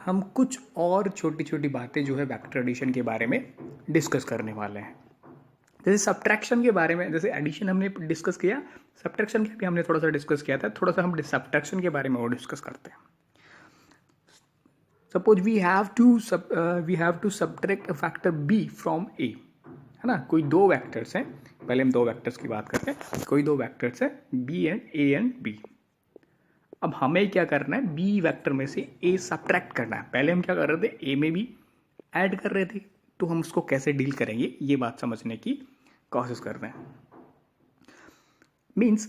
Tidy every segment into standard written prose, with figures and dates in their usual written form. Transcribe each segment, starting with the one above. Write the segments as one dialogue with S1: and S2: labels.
S1: हम कुछ और छोटी छोटी बातें जो है वेक्टर एडिशन के बारे में डिस्कस करने वाले हैं। जैसे सब्ट्रैक्शन के बारे में, जैसे एडिशन हमने डिस्कस किया, सब्ट्रैक्शन के भी हमने थोड़ा सा डिस्कस किया था, थोड़ा सा हम सब्ट्रैक्शन के बारे में और डिस्कस करते हैं। Suppose we have to subtract a factor B from A, है ना। कोई दो वेक्टर्स हैं, पहले हम दो वेक्टर्स की बात करते हैं। कोई दो वेक्टर्स हैं B and A and B. अब हमें क्या करना है, बी वेक्टर में से ए सब्ट्रैक्ट करना है। पहले हम क्या कर रहे थे, ए में भी ऐड कर रहे थे, तो हम उसको कैसे डील करेंगे ये बात समझने की कोशिश कर रहे हैं। मीन्स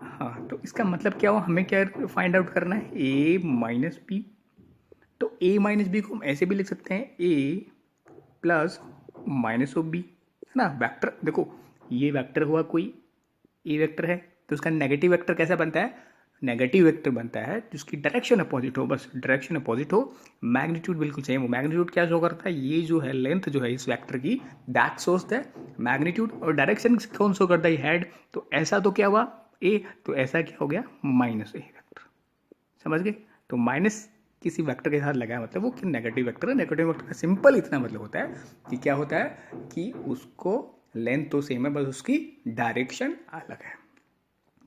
S1: हाँ, तो इसका मतलब क्या हुआ, हमें क्या फाइंड आउट करना है, ए माइनस बी। तो ए माइनस बी को हम ऐसे भी लिख सकते हैं, ए प्लस माइनस ऑफ बी, है ना। वेक्टर देखो, ये वेक्टर हुआ कोई ए वेक्टर है, तो उसका नेगेटिव वेक्टर कैसा बनता है, नेगेटिव वेक्टर बनता है जिसकी डायरेक्शन अपोजिट हो, बस डायरेक्शन अपोजिट हो, मैग्नीट्यूड बिल्कुल सेम हो। मैग्नीट्यूड क्या शो करता है, ये जो है लेंथ जो है इस वेक्टर की, दैट शोज द मैग्नीट्यूड, और डायरेक्शन कौन शो करता है, हेड। तो ऐसा तो क्या हुआ ए, तो ऐसा क्या हो गया माइनस ए वेक्टर, समझ गए। तो माइनस किसी वेक्टर के साथ लगाया मतलब वो कि नेगेटिव वेक्टर है। नेगेटिव वेक्टर का सिंपल इतना मतलब होता है कि क्या होता है कि उसको लेंथ तो सेम है, बस उसकी डायरेक्शन अलग है।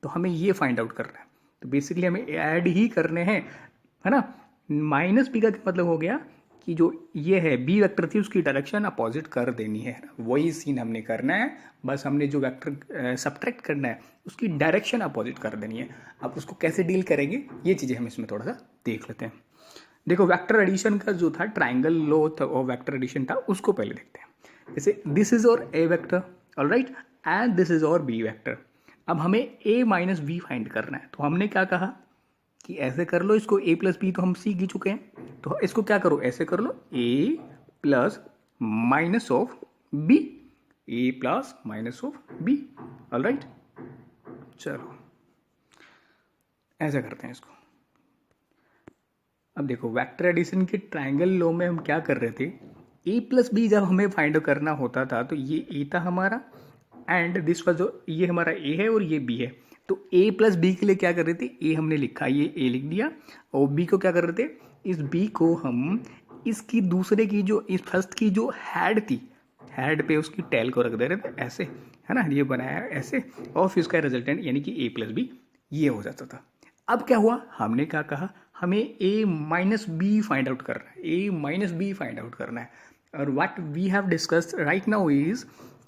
S1: तो हमें ये फाइंड आउट करना है। तो बेसिकली हमें ऐड ही करने हैं, है ना। माइनस बी का मतलब हो गया कि जो ये है बी वेक्टर थी उसकी डायरेक्शन अपोजिट कर देनी है, वही सीन हमने करना है। बस हमने जो वेक्टर सब्ट्रैक्ट करना है उसकी डायरेक्शन अपोजिट कर देनी है। अब उसको कैसे डील करेंगे ये चीज़ें हम इसमें थोड़ा सा देख लेते हैं। देखो, वेक्टर एडिशन का जो था ट्राइंगल लॉ और वेक्टर एडिशन था, उसको पहले देखते हैं। जैसे this is our A vector, alright, and this is our B vector. अब हमें a माइनस बी फाइंड करना है, तो हमने क्या कहा कि ऐसे कर लो इसको, a प्लस बी तो हम सीख ही चुके हैं, तो इसको क्या करो, ऐसे कर लो, a plus minus of B, a plus minus of B, alright. चलो ऐसा करते हैं इसको। अब देखो, वेक्टर एडिशन के ट्राइंगल लॉ में हम क्या कर रहे थे, a प्लस बी जब हमें फाइंड करना होता था तो ये a था हमारा, एंड दिस वाज, जो ये हमारा a है और ये b है। तो a प्लस बी के लिए क्या कर रहे थे, a हमने लिखा, ये a लिख दिया, और b को क्या कर रहे थे, इस b को हम इसकी दूसरे की जो, इस फर्स्ट की जो हेड थी, हेड पे उसकी टेल को रख दे रहे थे ऐसे, है ना, ये बनाया ऐसे, और फिर उसका रिजल्टेंट यानी कि a प्लस बी ये हो जाता था। अब क्या हुआ, हमने क्या कहा, हमें a minus B find out करना है, a minus B find out करना है। और what we have discussed right now is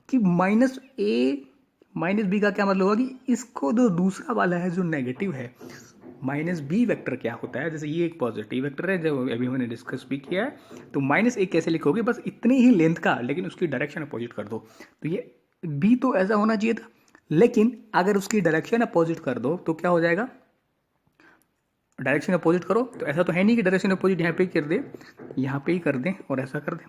S1: कि माइनस ए माइनस बी का क्या मतलब होगा कि इसको जो दूसरा वाला है जो नेगेटिव है, माइनस बी वेक्टर क्या होता है, जैसे ये एक पॉजिटिव वेक्टर है जो अभी हमने डिस्कस भी किया है, तो माइनस ए कैसे लिखोगे, बस इतनी ही लेंथ का, लेकिन उसकी डायरेक्शन अपोजिट कर दो। तो ये बी तो ऐसा होना चाहिए था, लेकिन अगर उसकी डायरेक्शन अपोजिट कर दो तो क्या हो जाएगा, डायरेक्शन अपोजिट करो तो ऐसा तो है नहीं कि डायरेक्शन अपोजिट यहाँ पे ही कर दे, यहाँ पे ही कर दें और ऐसा कर दें,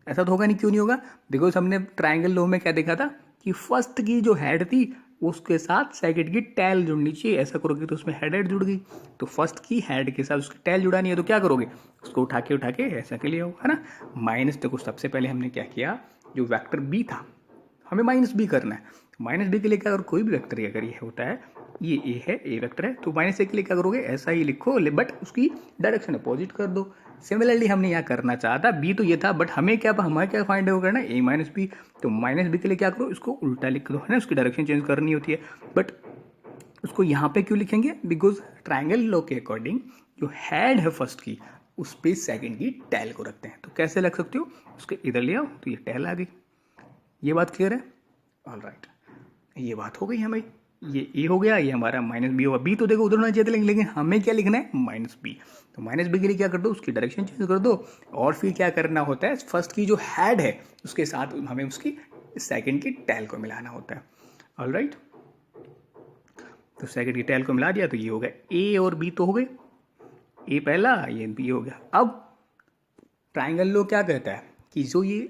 S1: ऐसा तो होगा नहीं। क्यों नहीं होगा, बिकॉज हमने ट्राइंगल लॉ में क्या देखा था कि फर्स्ट की जो हेड थी उसके साथ सेकंड की टेल जुड़नी चाहिए, ऐसा करोगे तो उसमें हेड जुड़ गई, तो फर्स्ट की हेड के साथ उसकी टेल जुड़ानी है, तो क्या करोगे, उसको उठा के ऐसा के लिए हो, है ना। माइनस, देखो सबसे पहले हमने क्या किया, जो वेक्टर बी था हमें माइनस बी करना है, माइनस बी के लिए क्या, अगर कोई भी वेक्टर अगर ये होता है, ये ए है, ए वेक्टर है, तो माइनस ए के लिए क्या करोगे, ऐसा ही लिखो, बट उसकी डायरेक्शन अपोजिट कर दो। सिमिलरली हमने यहाँ करना चाहा था, बी तो ये था, बट हमें क्या फाइंड आउट करना है, ए माइनस बी। तो माइनस बी के लिए क्या करो, इसको उल्टा लिख दो, है ना, उसकी डायरेक्शन चेंज करनी होती है। बट उसको यहाँ पे क्यों लिखेंगे, बिकॉज ट्राइंगल लॉ के अकॉर्डिंग जो हेड है फर्स्ट की उस पे सेकंड की टेल को रखते हैं। तो कैसे लग सकते हो, उसके इधर ले आओ तो ये टेल आ गई। ये बात क्लियर है, ऑल राइट, ये बात हो गई हमें, ये ए हो गया, ये हमारा माइनस बी होगा। बी तो देखो उधर होना चाहिए था, लेकिन हमें क्या लिखना है, माइनस बी। तो माइनस बी के लिए क्या कर दो, उसकी डायरेक्शन चेंज कर दो, और फिर क्या करना होता है, फर्स्ट की जो हेड है उसके साथ हमें उसकी सेकंड की टेल को मिलाना होता है, ऑल राइट। तो सेकंड की टेल को मिला दिया तो ये हो गया, ए और बी तो हो गए, ए पहला, ये बी हो गया। अब ट्राइंगल लॉ क्या कहता है कि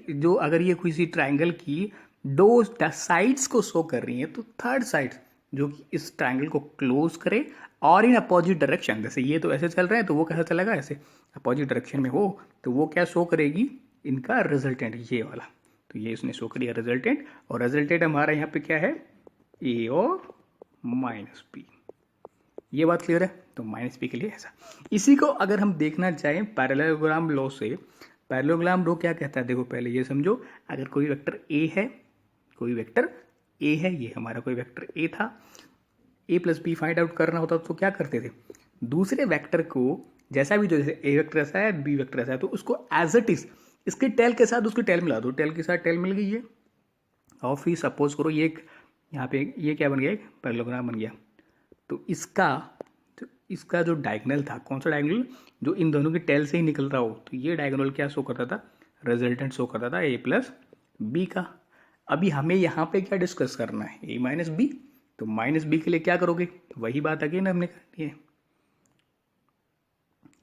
S1: जो अगर ये किसी ट्राइंगल की दो साइड्स को शो कर रही है, तो थर्ड साइड जो कि इस ट्राइंगल को क्लोज करे और इन अपोजिट डायरेक्शन, जैसे ये तो ऐसे चल रहे हैं तो वो कैसा चलेगा, ऐसे अपोजिट डायरेक्शन में हो, तो वो क्या शो करेगी, इनका रिजल्टेंट ये वाला। तो ये इसने शो किया रिजल्टेंट, और रिजल्टेंट हमारा यहाँ पे क्या है, ए और माइनस बी, ये बात क्लियर है। तो माइनस बी के लिए ऐसा। इसी को अगर हम देखना चाहें पैरेललोग्राम लॉ से, पैरेललोग्राम लॉ क्या कहता है, देखो पहले ये समझो, अगर कोई वेक्टर ए है, कोई वेक्टर ए है, ये हमारा कोई वेक्टर ए था, ए प्लस बी फाइंड आउट करना होता तो क्या करते थे, दूसरे वेक्टर को जैसा भी, जो जैसे ए वेक्टर ऐसा है, बी वेक्टर ऐसा है, तो उसको एज इट इज इसके टेल के साथ उसकी टेल मिला दो, टेल के साथ टेल मिल गई है, और फिर सपोज करो ये यहाँ पे ये क्या बन गया, एक पैरेललोग्राम बन गया। तो इसका जो डायगोनल था, कौन सा डायगोनल, जो इन दोनों की टेल से ही निकल रहा हो, तो ये डायगोनल क्या शो करता था, रिजल्टेंट शो करता था ए प्लस बी का। अभी हमें यहाँ पे क्या डिस्कस करना है, ए माइनस बी। तो माइनस बी के लिए क्या करोगे, वही बात अगेन हमने करनी है।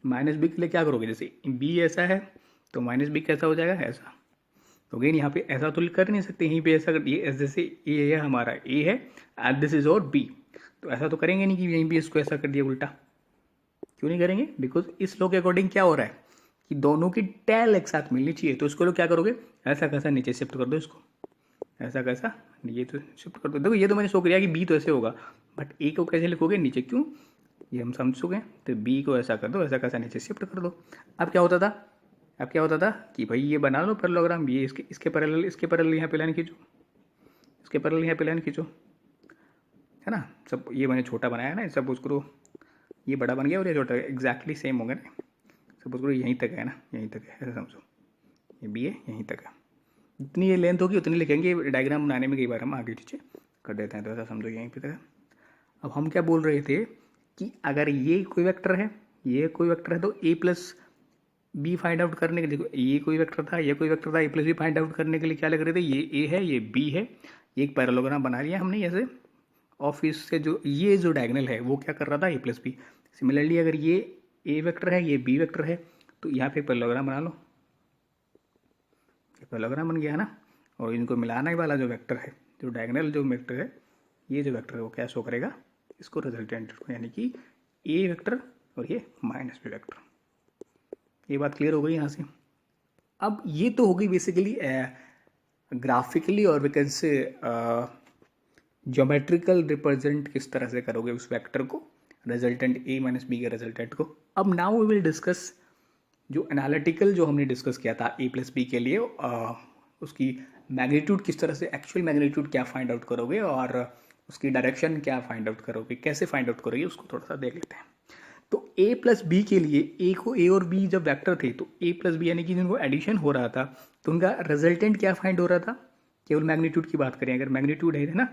S1: माइनस बी के लिए क्या करोगे, जैसे बी ऐसा है तो माइनस बी कैसा हो जाएगा, ऐसा। तो अगेन यहाँ पे ऐसा तो कर नहीं सकते, यहीं पे ऐसा ये जैसे ए है, हमारा ए है and this is our B, तो ऐसा तो करेंगे नहीं कि यहीं भी इसको ऐसा कर दिया उल्टा। क्यों नहीं करेंगे, बिकॉज इस लॉ के अकॉर्डिंग क्या हो रहा है कि दोनों की टेल एक साथ मिलनी चाहिए। तो इसको लोग क्या करोगे, ऐसा कैसा नीचे शिफ्ट कर दो इसको, ऐसा कैसा ये तो शिफ्ट कर दो। देखो ये तो मैंने शो किया कि बी तो ऐसे होगा, बट ए को कैसे लिखोगे नीचे, क्यों, ये हम समझ चुके हैं। तो बी को ऐसा कर दो, ऐसा कैसा नीचे शिफ्ट कर दो। अब क्या होता था, अब क्या होता था कि भाई ये बना लो पैरेललोग्राम, ये इसके पैरेलल यहाँ पे लाइन खींचो, इसके पैरेलल यहाँ पे लाइन खींचो, है ना। सब ये मैंने छोटा बनाया ना, सपोज करो ये बड़ा बन गया और ये छोटा, एग्जैक्टली सेम हो गया ना। सपोज करो यहीं तक है ना, यहीं तक है, ऐसा समझो, ये बी है, यहीं तक है। जितनी ये लेंथ होगी उतनी लिखेंगे, डायग्राम बनाने में कई बार हम आगे पीछे कर देते हैं, तो ऐसा समझो यहीं पे तक है। अब हम क्या बोल रहे थे कि अगर ये कोई वेक्टर है, ये कोई वेक्टर है, तो ए प्लस बी फाइंड आउट करने के लिए, देखो ये कोई वेक्टर था, ये कोई वेक्टर था, ए प्लस बी फाइंड आउट करने के लिए क्या लग रहे थे, ये ए है, ये बी है, एक पैरेललोग्राम बना लिया हमने ऐसे, और फिर से जो ये जो डायगोनल है वो क्या कर रहा था, ए प्लस बी। सिमिलरली अगर ये ए वेक्टर है, ये बी वेक्टर है, तो यहाँ पे पैरेललोग्राम बना लो, ये पैरेललोग्राम बन गया है ना। और इनको मिलाने वाला जो वेक्टर है, जो डायगोनल जो वेक्टर है, ये जो वेक्टर है वो क्या शो करेगा, इसको रिजल्टेंट को, यानी कि ए वेक्टर और ये माइनस बी वेक्टर। ये बात क्लियर हो गई यहाँ से। अब ये तो हो गई बेसिकली ग्राफिकली, और we can say geometrical represent किस तरह से करोगे उस वेक्टर को, रिजल्टेंट ए माइनस बी के रिजल्टेंट को। अब नाउ वी विल डिस्कस जो एनालिटिकल जो हमने डिस्कस किया था ए प्लस बी के लिए, उसकी मैग्नीट्यूड किस तरह से, एक्चुअल मैग्नीट्यूड क्या फाइंड आउट करोगे, और उसकी डायरेक्शन क्या फाइंड आउट करोगे, कैसे फाइंड आउट करोगे, उसको थोड़ा सा देख लेते हैं। तो ए प्लस बी के लिए, ए और बी जब वेक्टर थे, तो ए प्लस बी यानी कि जिनको एडिशन हो रहा था, तो उनका रिजल्टेंट क्या फाइंड हो रहा था, केवल मैग्नीट्यूड की बात करें, अगर मैग्नीट्यूड है ना,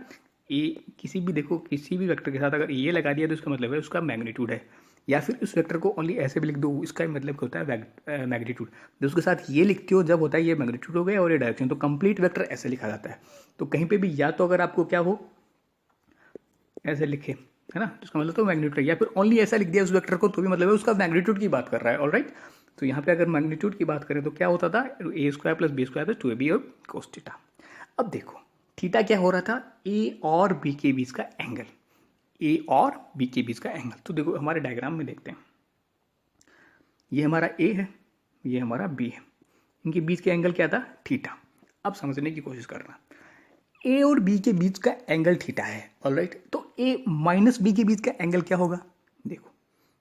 S1: ए किसी भी, देखो किसी भी वेक्टर के साथ अगर ये लगा दिया तो इसका मतलब है उसका मैग्नीट्यूड है, या फिर उस वेक्टर को ओनली ऐसे भी लिख दो, इसका मतलब क्या होता है मैग्नीट्यूड। जब उसके साथ ये लिखते हो जब होता है ये मैग्नीट्यूड हो गया और ये डायरेक्शन, तो कंप्लीट वेक्टर ऐसे लिखा जाता है। तो कहीं पे भी या तो अगर आपको क्या हो ऐसे लिखे, है ना, तो उसका मतलब तो मैग्नीट्यूड, या फिर ओनली ऐसा लिख दिया उस वेक्टर को तो भी मतलब है उसका मैग्नीट्यूड की बात कर रहा है, ऑलराइट। तो यहाँ पे अगर मैग्नीट्यूड की बात करें तो क्या होता था, A square plus B square plus 2ab और कोस थीटा। अब देखो थीटा क्या हो रहा था, ए और बी के बीच का एंगल, ए और बी के बीच का एंगल। तो देखो हमारे डायग्राम में देखते हैं, ये हमारा ए है, ये हमारा बी है, इनके बीच का एंगल क्या था, थीटा। अब समझने की कोशिश करना, ए और बी के बीच का एंगल थीटा है, ऑलराइट। तो ए माइनस बी के बीच का एंगल क्या होगा, देखो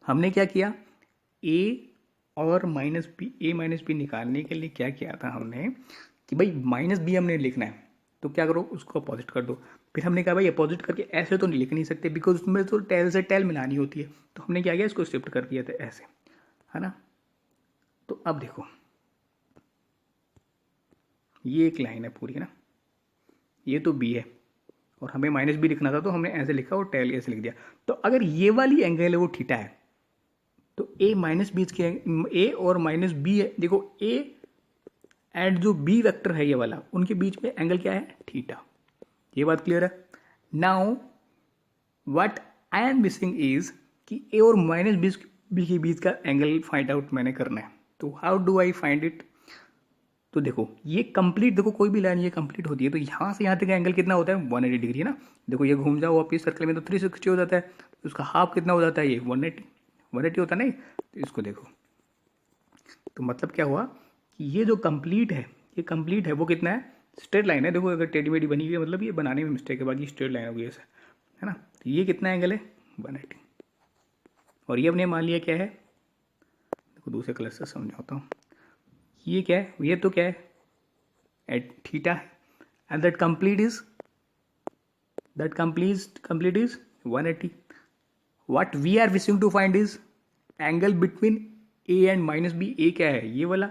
S1: हमने क्या किया, ए और माइनस बी, ए माइनस बी निकालने के लिए क्या किया था हमने कि भाई माइनस बी हमने लिखना है, तो क्या करो उसको अपोजिट कर दो। फिर हमने कहा भाई अपोजिट करके ऐसे तो नहीं लिख नहीं सकते, बिकॉज उसमें तो टेल से टेल मिलानी होती है, तो हमने क्या किया इसको शिफ्ट कर दिया था ऐसे, है ना। तो अब देखो ये एक लाइन है पूरी, है ना, ये तो बी है और हमें माइनस बी लिखना था, तो हमने ऐसे लिखा और टेल ऐसे लिख दिया। तो अगर ये वाली एंगल है वो थीटा है, तो ए माइनस बीच के, ए और माइनस बी है, देखो ए एंड जो बी वेक्टर है ये वाला, उनके बीच में एंगल क्या है, थीटा। ये बात क्लियर है। Now what I am missing is कि ए और माइनस बी के बीच का एंगल फाइंड आउट मैंने करना है। तो how do I find it, तो देखो ये कंप्लीट, देखो कोई भी लाइन ये कंप्लीट होती है, तो यहाँ से यहाँ तक एंगल कितना होता है, 180 डिग्री, है ना। देखो ये घूम जाओ वापिस सर्कल में तो 360 हो जाता है, तो उसका हाफ कितना हो जाता है, ये 180 होता है नहीं। तो इसको देखो, तो मतलब क्या हुआ कि ये जो कंप्लीट है, ये कंप्लीट है वो कितना है, स्ट्रेट लाइन है। देखो अगर टेढ़ी मेढ़ी बनी हुई है मतलब ये बनाने में मिस्टेक है, बाकी स्ट्रेट लाइन होगी ऐसे, है ना। तो ये कितना एंगल है, 180। और ये हमने मान लिया क्या है, देखो दूसरे कलर से समझाता हूँ, ये क्या है, ये तो क्या है एट थीटा है, and that complete is 180. What we are wishing to find is angle between A and minus B. A क्या है, ये वाला,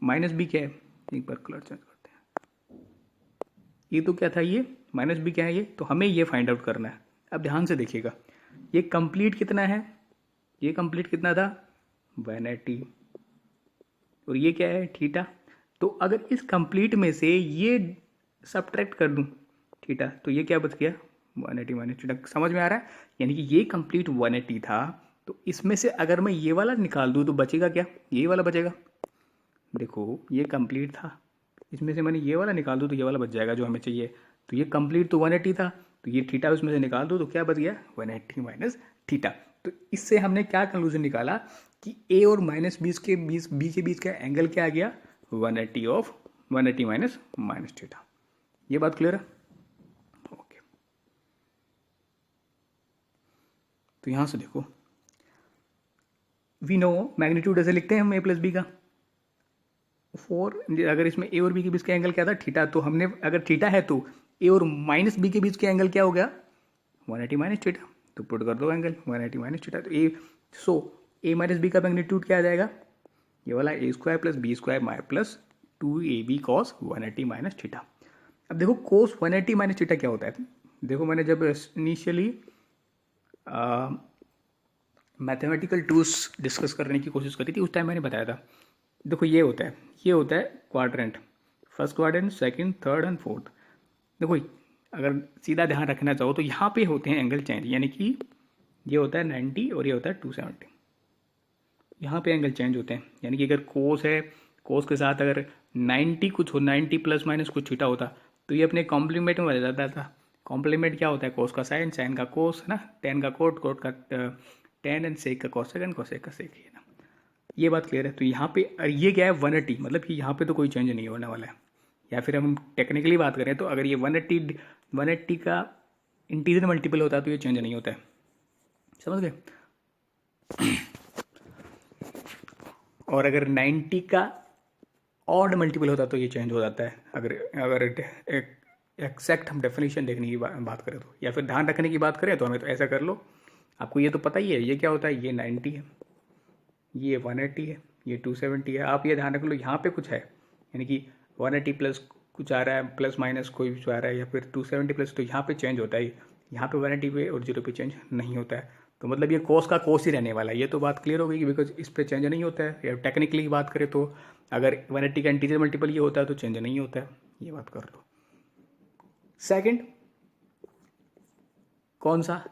S1: माइनस बी क्या है, एक बार कलर चेंज करते हैं, ये तो क्या था, ये माइनस बी क्या है, ये तो हमें ये फाइंड आउट करना है। अब ध्यान से देखिएगा, ये कंप्लीट कितना है, ये कंप्लीट कितना था 180, और ये क्या है थीटा। तो अगर इस कंप्लीट में से ये सब्ट्रैक्ट कर दूं थीटा, तो ये क्या बच गया 180 माइनस थीटा। समझ में आ रहा है, यानी कि ये कंप्लीट 180 था, तो इसमें से अगर मैं ये वाला निकाल दूं तो बचेगा क्या, ये वाला बचेगा। देखो ये कंप्लीट था, इसमें से मैंने ये वाला निकाल दूं तो ये वाला बच जाएगा जो हमें चाहिए। तो ये कंप्लीट तो 180 था, तो ये थीटा उसमें से निकाल दो तो क्या बच गया 180 माइनस थीटा। तो इससे हमने क्या कंक्लूजन निकाला कि ए और माइनस बी के बीच का एंगल क्या आ गया 180 माइनस थीटा। ये बात क्लियर है, ओके। तो यहां से देखो, वी नो मैग्नीट्यूड ऐसे लिखते हैं हम ए प्लस बी का, अगर इसमें ए और बी के बीच का एंगल क्या था थीटा, तो हमने अगर थीटा है तो ए और माइनस बी के बीच का एंगल क्या हो गया 180 माइनस थीटा। तो पुट कर दो एंगल 180 माइनस थीटा। तो ए माइनस बी का मैग्नीट्यूड क्या आ जाएगा, ये वाला A square plus B square plus 2ab cos 180 minus theta. अब देखो कोस 180 माइनस थीटा क्या होता है, देखो मैंने जब इनिशियली मैथमेटिकल टूल्स डिस्कस करने की कोशिश करी थी उस टाइम मैंने बताया था। देखो ये होता है quadrant, first quadrant, second, third and fourth. देखो अगर सीधा ध्यान रखना चाहो तो यहाँ पे होते हैं एंगल चेंज, यानी कि ये होता है 90 और ये होता है 270, यहाँ पे एंगल चेंज होते हैं। यानी कि अगर कोस है, कोस के साथ अगर 90 कुछ हो, 90 प्लस माइनस कुछ थीटा होता तो ये अपने कॉम्प्लीमेंट में बदल जाता था। कॉम्प्लीमेंट क्या होता है, कोस का साइन, साइन का कोस है ना, टेन का कोट, कोट का टेन एंड सेक का कॉसेक एंड कॉसेक का सेक है ना। ये बात क्लियर है। तो यहाँ पे ये क्या है 180, मतलब कि यहाँ पे तो कोई चेंज नहीं होने वाला है। या फिर हम टेक्निकली बात करें तो अगर ये 180 का इंटीजर मल्टीपल होता है तो ये चेंज नहीं होता है, समझ गए। और अगर 90 का ऑड मल्टीपल होता तो ये चेंज हो जाता है। अगर एक्जैक्ट हम डेफिनेशन देखने की बात करें तो, या फिर ध्यान रखने की बात करें तो हमें तो ऐसा कर लो, आपको ये तो पता ही है ये क्या होता है, ये 90 है, ये 180 है, ये 270 है। आप ये ध्यान रख लो यहाँ पे कुछ है, यानी कि 180 प्लस कुछ आ रहा है, प्लस माइनस कोई भी आ रहा है, या फिर 270 प्लस, तो यहाँ पे चेंज होता है। यहाँ पे 180 पे और 0 पे चेंज नहीं होता है। तो मतलब ये कोस का कोस ही रहने वाला है। ये तो बात क्लियर हो गई कि बिकॉज इस पर चेंज नहीं होता है। या टेक्निकली बात करें तो अगर 180 का इंटीजर मल्टीपल ये होता है तो चेंज नहीं होता है। ये बात कर लो। सेकंड कौन सा,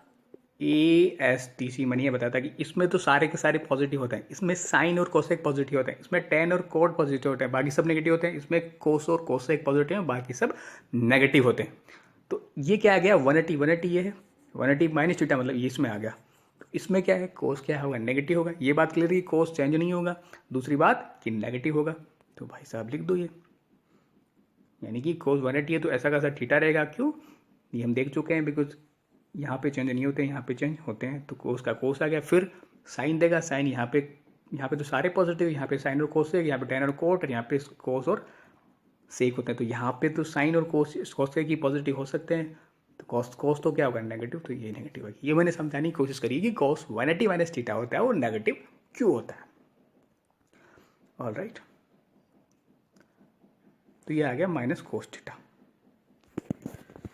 S1: ASTC मैंने ये बताया था कि इसमें तो सारे के सारे पॉजिटिव होते हैं। इसमें साइन और कोसेक पॉजिटिव होते हैं, इसमें टेन और कोट पॉजिटिव होते हैं, बाकी सब नेगेटिव होते हैं। इसमें कोस और कोसेक पॉजिटिव हैं, बाकी सब नेगेटिव होते हैं। तो ये क्या आ गया 180 ये है, 180 माइनस थीटा मतलब ये इसमें आ गया। तो इसमें क्या है, कोस क्या होगा, नेगेटिव होगा। ये बात क्लियर है कि कोस चेंज नहीं होगा। दूसरी बात कि नेगेटिव होगा। तो भाई साहब लिख दो ये, यानी कि कोस 180 है तो ऐसा कैसा थीटा रहेगा। क्यों, ये हम देख चुके हैं, बिकॉज यहाँ पे चेंज नहीं होते हैं, यहाँ पे चेंज होते हैं। तो कोस का कोस आ गया, फिर साइन देगा, साइन यहाँ पे तो सारे पॉजिटिव, यहाँ पे साइन और कोस है, यहाँ पे टेन और कोट, और यहाँ पे कोस और सेक होते हैं। तो यहाँ पे तो साइन और कोस की पॉजिटिव हो सकते हैं। तो कोस तो क्या होगा, नेगेटिव। तो ये नेगेटिव है। ये मैंने समझाने की कोशिश करी कि कोस 180 माइनस थीटा होता है और नेगेटिव क्यों होता है। ऑल राइट, तो ये आ गया माइनस कोस थीटा।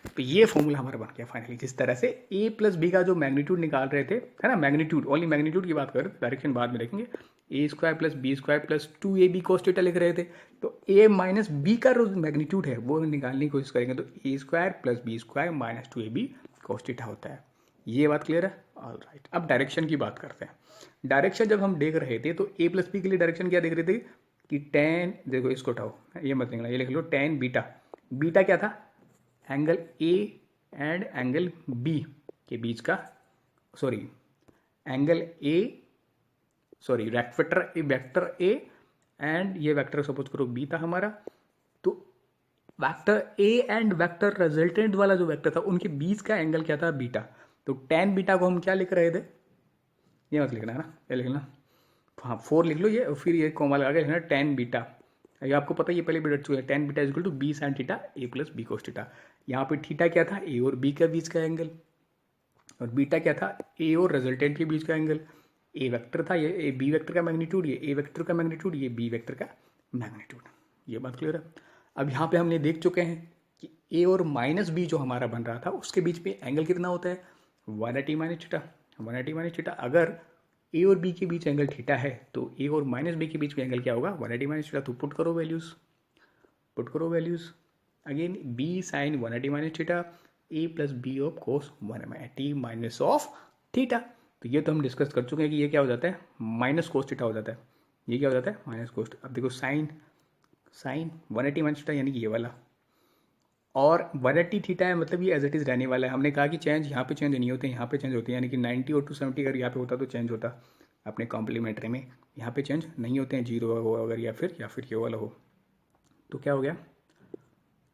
S1: तो ये फॉर्मूला हमारा बन गया फाइनली। जिस तरह से a प्लस बी का जो मैग्नीट्यूड निकाल रहे थे, है ना, मैग्नीट्यूड, ओनली मैग्नीट्यूड की बात करें, डायरेक्शन बाद में देखेंगे, A square plus B square plus 2ab cos theta लिख रहे थे। तो a माइनस बी का जो मैग्नीट्यूड है वो निकालने की कोशिश करेंगे, तो A square plus B square minus 2ab cos theta होता है। ये बात क्लियर है। ऑल राइट, अब डायरेक्शन की बात करते हैं। डायरेक्शन जब हम देख रहे थे तो a प्लस बी के लिए डायरेक्शन क्या देख रहे थे कि टेन, देखो इसको उठाओ, ये मत लिखना, ये लिख लो टेन बीटा। बीटा क्या था, angle A and angle B के बीच का, sorry angle A, sorry vector A and ये वेक्टर सपोज करो बी था हमारा। तो vector A and vector resultant वाला जो वेक्टर था उनके बीच का एंगल क्या था, बीटा। तो टेन बीटा को हम क्या लिख रहे थे, ये मत लिखना है ना, ये लिखना, हाँ 4 लिख लो ये, और फिर ये कॉमा लगा के लिखना टेन बीटा। ये आपको पता है, ये पहले भी रट चुका है, tan beta equal to B sine theta A plus B cos theta. यहाँ पे थीटा क्या था, ए और बी के बीच का एंगल, और बीटा क्या था, ए और रिजल्टेंट के बीच का एंगल। ए वेक्टर था, ये ए बी वेक्टर का मैग्नीट्यूड, ये ए वेक्टर का मैग्नीट्यूड, ये बी वेक्टर का मैग्नीट्यूड। ये बात क्लियर है। अब यहाँ पे हमने देख चुके हैं कि ए और माइनस बी जो हमारा बन रहा था उसके बीच में एंगल कितना होता है, 180 माइनस थीटा। 180 माइनस थीटा, अगर ए और बी के बीच एंगल थीटा है तो ए और माइनस बी के बीच में एंगल क्या होगा, 180 माइनस थीटा। तो पुट करो values again, B sine 180 minus theta, A plus B of cos 180 minus of theta. तो ये तो हम डिस्कस कर चुके हैं कि ये क्या हो जाता है, माइनस कोस थीटा हो जाता है। ये क्या हो जाता है, माइनस कोस। अब देखो साइन 180 माइनस थीटा यानी कि ये वाला, और 180 थीटा है, मतलब ये एज इट इज़ रहने वाला है। हमने कहा कि चेंज यहाँ पे चेंज नहीं होते, यहाँ पे चेंज होते हैं, यानी कि 90 और 270 अगर यहाँ पे होता तो चेंज होता अपने कॉम्प्लीमेंट्री में। यहाँ पे चेंज नहीं होते हैं, 0 हो अगर, या फिर ये वाला हो। तो क्या हो गया,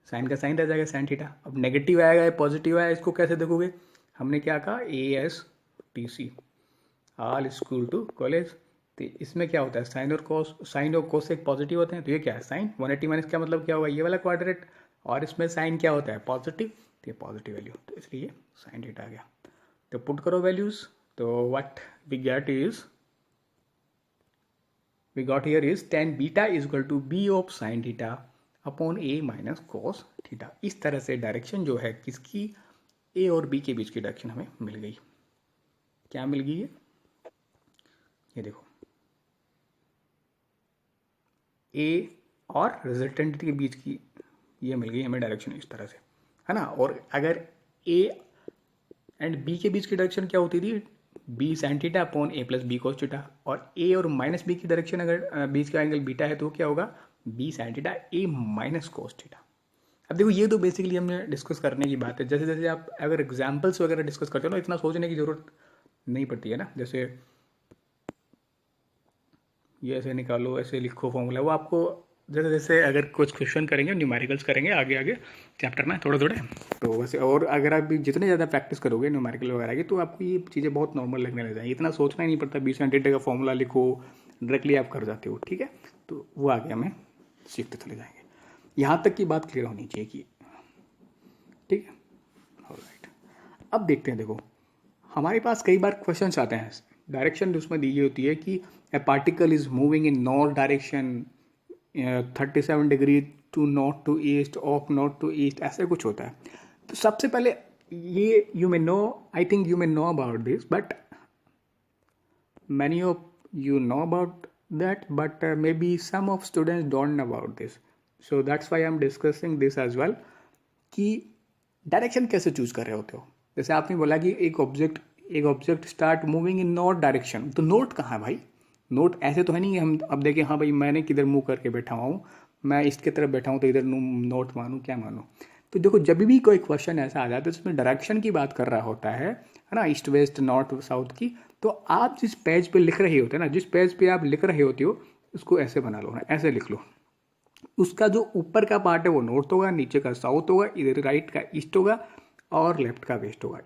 S1: साइन का साइन रह जाएगा साइन थीटा। अब नेगेटिव आएगा या पॉजिटिव आएगा, इसको कैसे देखोगे, हमने क्या कहा, ASTC all school to college. तो इसमें क्या होता है, साइन और कोस एक पॉजिटिव होते हैं। तो ये क्या है, साइन 180 माइनस क्या मतलब क्या होगा, ये वाला क्वाड्रेट, और इसमें साइन क्या होता है, पॉजिटिव, तो ये पॉजिटिव वैल्यू, तो इसलिए साइन थीटा आ गया। तो पुट करो वैल्यूज, तो what we got here is tan beta is equal to B of sine theta upon A minus cos theta. इस तरह से डायरेक्शन जो है किसकी, ए और बी के बीच की डायरेक्शन हमें मिल गई। क्या मिल गई है, ये देखो, ए और रिजल्टेंट के बीच की ये मिल गई हमें डायरेक्शन इस तरह से, है ना। और अगर ए एंड बी के बीच की डायरेक्शन क्या होती थी, बी साइन थीटा अपॉन ए प्लस बी कोस थीटा, और ए और माइनस बी की डायरेक्शन अगर बीच का एंगल बीटा है तो क्या होगा, बी साइन थीटा ए माइनस कोस थीटा। अब देखो ये तो बेसिकली हमने डिस्कस करने की बात है। जैसे जैसे आप अगर एग्जाम्पल्स वगैरह डिस्कस करते हो ना, इतना सोचने की जरूरत नहीं पड़ती है ना। जैसे ये ऐसे निकालो, ऐसे लिखो फॉर्मूला, वो आपको जैसे जैसे अगर कुछ क्वेश्चन करेंगे, न्यूमेरिकल्स करेंगे आगे आगे चैप्टर में थोड़े थोड़े, तो वैसे, और अगर आप जितने ज़्यादा प्रैक्टिस करोगे न्यूमेरिकल वगैरह की, तो आपको ये चीज़ें बहुत नॉर्मल लगने लग जाएंगी। इतना सोचना ही नहीं पड़ता, 20 का फॉर्मूला लिखो, डायरेक्टली आप कर जाते हो, ठीक है। तो वो आगे हमें सीखते चले जाएंगे। यहाँ तक की बात क्लियर होनी चाहिए कि, ठीक है, ऑलराइट। अब देखते हैं, देखो हमारे पास कई बार क्वेश्चन आते हैं, डायरेक्शन उसमें दी होती है कि a particle is moving in north direction 37 degree to north to east, of north to east, ऐसे कुछ होता है। तो सबसे पहले ये you may know, I think you may know about this, but many of you know about that, but maybe some of students don't know about this, so that's why I'm discussing this as well कि direction कैसे choose कर रहे होते हो। जैसे आपने बोला कि एक object start moving in north direction, तो नोट कहाँ है भाई, नोट ऐसे तो है नहीं हम अब देखें, हाँ भाई मैंने किधर मूव करके बैठा हुआ हूँ, मैं ईस्ट की तरफ बैठा हूँ, तो इधर नोट मानूँ क्या मानूँ। तो देखो जब भी कोई क्वेश्चन ऐसा आ जाता है उसमें डायरेक्शन की बात कर रहा होता है ना, ईस्ट वेस्ट नॉर्थ साउथ की, तो आप जिस पेज पे लिख रहे होते हैं ना, जिस पेज पे आप लिख रहे होते हो उसको ऐसे बना लो ना, ऐसे लिख लो। उसका जो ऊपर का पार्ट है वो नॉर्थ होगा, नीचे का साउथ होगा, इधर राइट का ईस्ट होगा, और लेफ्ट का वेस्ट होगा।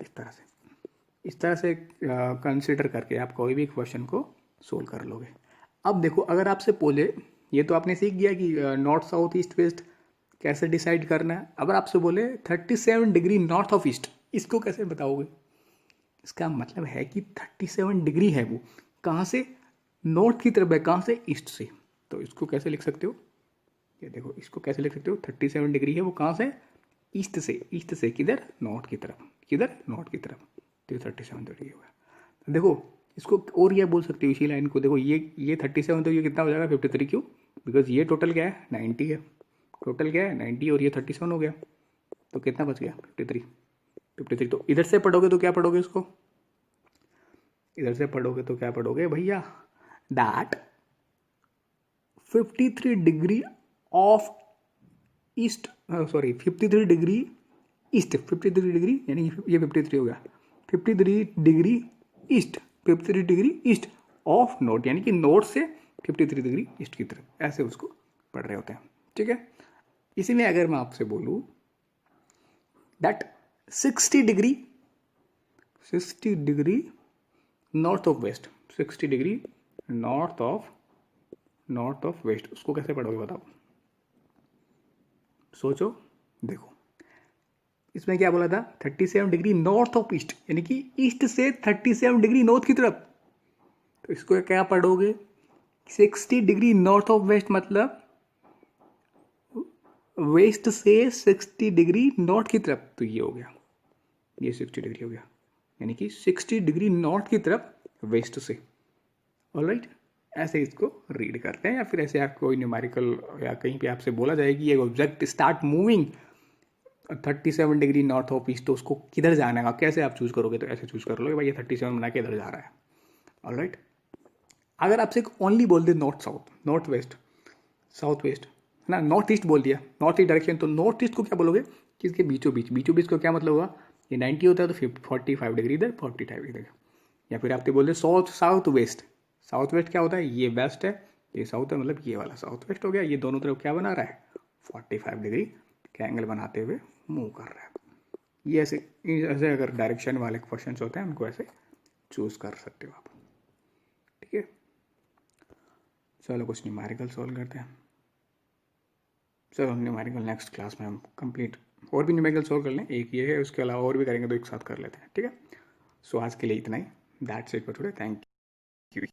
S1: इस तरह से कंसिडर करके आप कोई भी क्वेश्चन को सोल्व कर लोगे। अब देखो अगर आपसे बोले, ये तो आपने सीख गया कि नॉर्थ साउथ ईस्ट वेस्ट कैसे डिसाइड करना है। अगर आपसे बोले 37 डिग्री नॉर्थ ऑफ ईस्ट, इसको कैसे बताओगे। इसका मतलब है कि 37 डिग्री है वो कहाँ से, नॉर्थ की तरफ है, कहाँ से, ईस्ट से। तो इसको कैसे लिख सकते हो, ये देखो इसको कैसे लिख सकते हो, 37 डिग्री है वो कहाँ से, ईस्ट से किधर, नॉर्थ की तरफ, किधर, नॉर्थ की तरफ। तो 37 डिग्री होगा। तो देखो इसको और ये बोल सकते हो इसी लाइन को, देखो ये 37, तो ये कितना हो जाएगा 53, क्यों, बिकॉज ये टोटल क्या है 90 है, टोटल क्या है 90, और ये 37 हो गया, तो कितना बच गया 53। तो इधर से पढ़ोगे तो क्या पढ़ोगे, इसको इधर से पढ़ोगे तो क्या पढ़ोगे भैया, that 53 degree of east, sorry 53 degree east, 53 degree यानी ये 53 हो गया, 53 degree east, 53 degree east of north, यानी कि नॉर्थ से 53 डिग्री ईस्ट की तरफ, ऐसे उसको पढ़ रहे होते हैं, ठीक है। इसीलिए अगर मैं आपसे बोलूं that 60 degree north of west, 60 degree north of west, उसको कैसे पढ़ोगे बताओ, सोचो। देखो इसमें क्या बोला था, 37 डिग्री नॉर्थ ऑफ ईस्ट, यानी कि ईस्ट से 37 डिग्री नॉर्थ की तरफ। तो इसको क्या पढ़ोगे, 60 डिग्री नॉर्थ ऑफ वेस्ट, मतलब वेस्ट से 60 डिग्री नॉर्थ की तरफ। तो ये हो गया, ये 60 डिग्री हो गया, यानी कि 60 डिग्री नॉर्थ की तरफ वेस्ट से। ऑलराइट, ऐसे इसको रीड करते हैं, या फिर ऐसे आप कोई न्यूमेरिकल या कहीं पे आपसे बोला जाए कि ये object start moving 37 degree north of east, तो उसको किधर जाना है, कैसे आप चूज करोगे, तो ऐसे चूज कर लो भाई ये 37 बना के इधर जा रहा है। ऑलराइट, अगर आपसे ओनली बोल दे north south, north west, south west, है ना, नॉर्थ ईस्ट बोल दिया, नॉर्थ ईस्ट डायरेक्शन, तो नॉर्थ ईस्ट को क्या बोलोगे कि इसके बीचों बीच, बीचों बीच को क्या मतलब हुआ, ये 90 होता है तो 45 डिग्री इधर, 45 इधर। या फिर आपने बोल दे साउथ वेस्ट, साउथ वेस्ट क्या होता है, ये वेस्ट है ये साउथ है, मतलब ये वाला साउथ वेस्ट हो गया। ये दोनों तरफ क्या बना रहा है, 45 डिग्री का एंगल बनाते हुए मूव कर रहा है। ये ऐसे ऐसे अगर डायरेक्शन वाले क्वेश्चन होते हैं उनको ऐसे चूज कर सकते हो आप। ठीक है, चलो कुछ न्यूमेरिकल सॉल्व करते हैं। चलो न्यूमेरिकल नेक्स्ट क्लास में हम कंप्लीट और भी न्यूमेरिकल सॉल्व कर लें, एक ये है उसके अलावा और भी करेंगे तो एक साथ कर लेते हैं। ठीक है, सो आज के लिए इतना ही, that's it for today, thank you.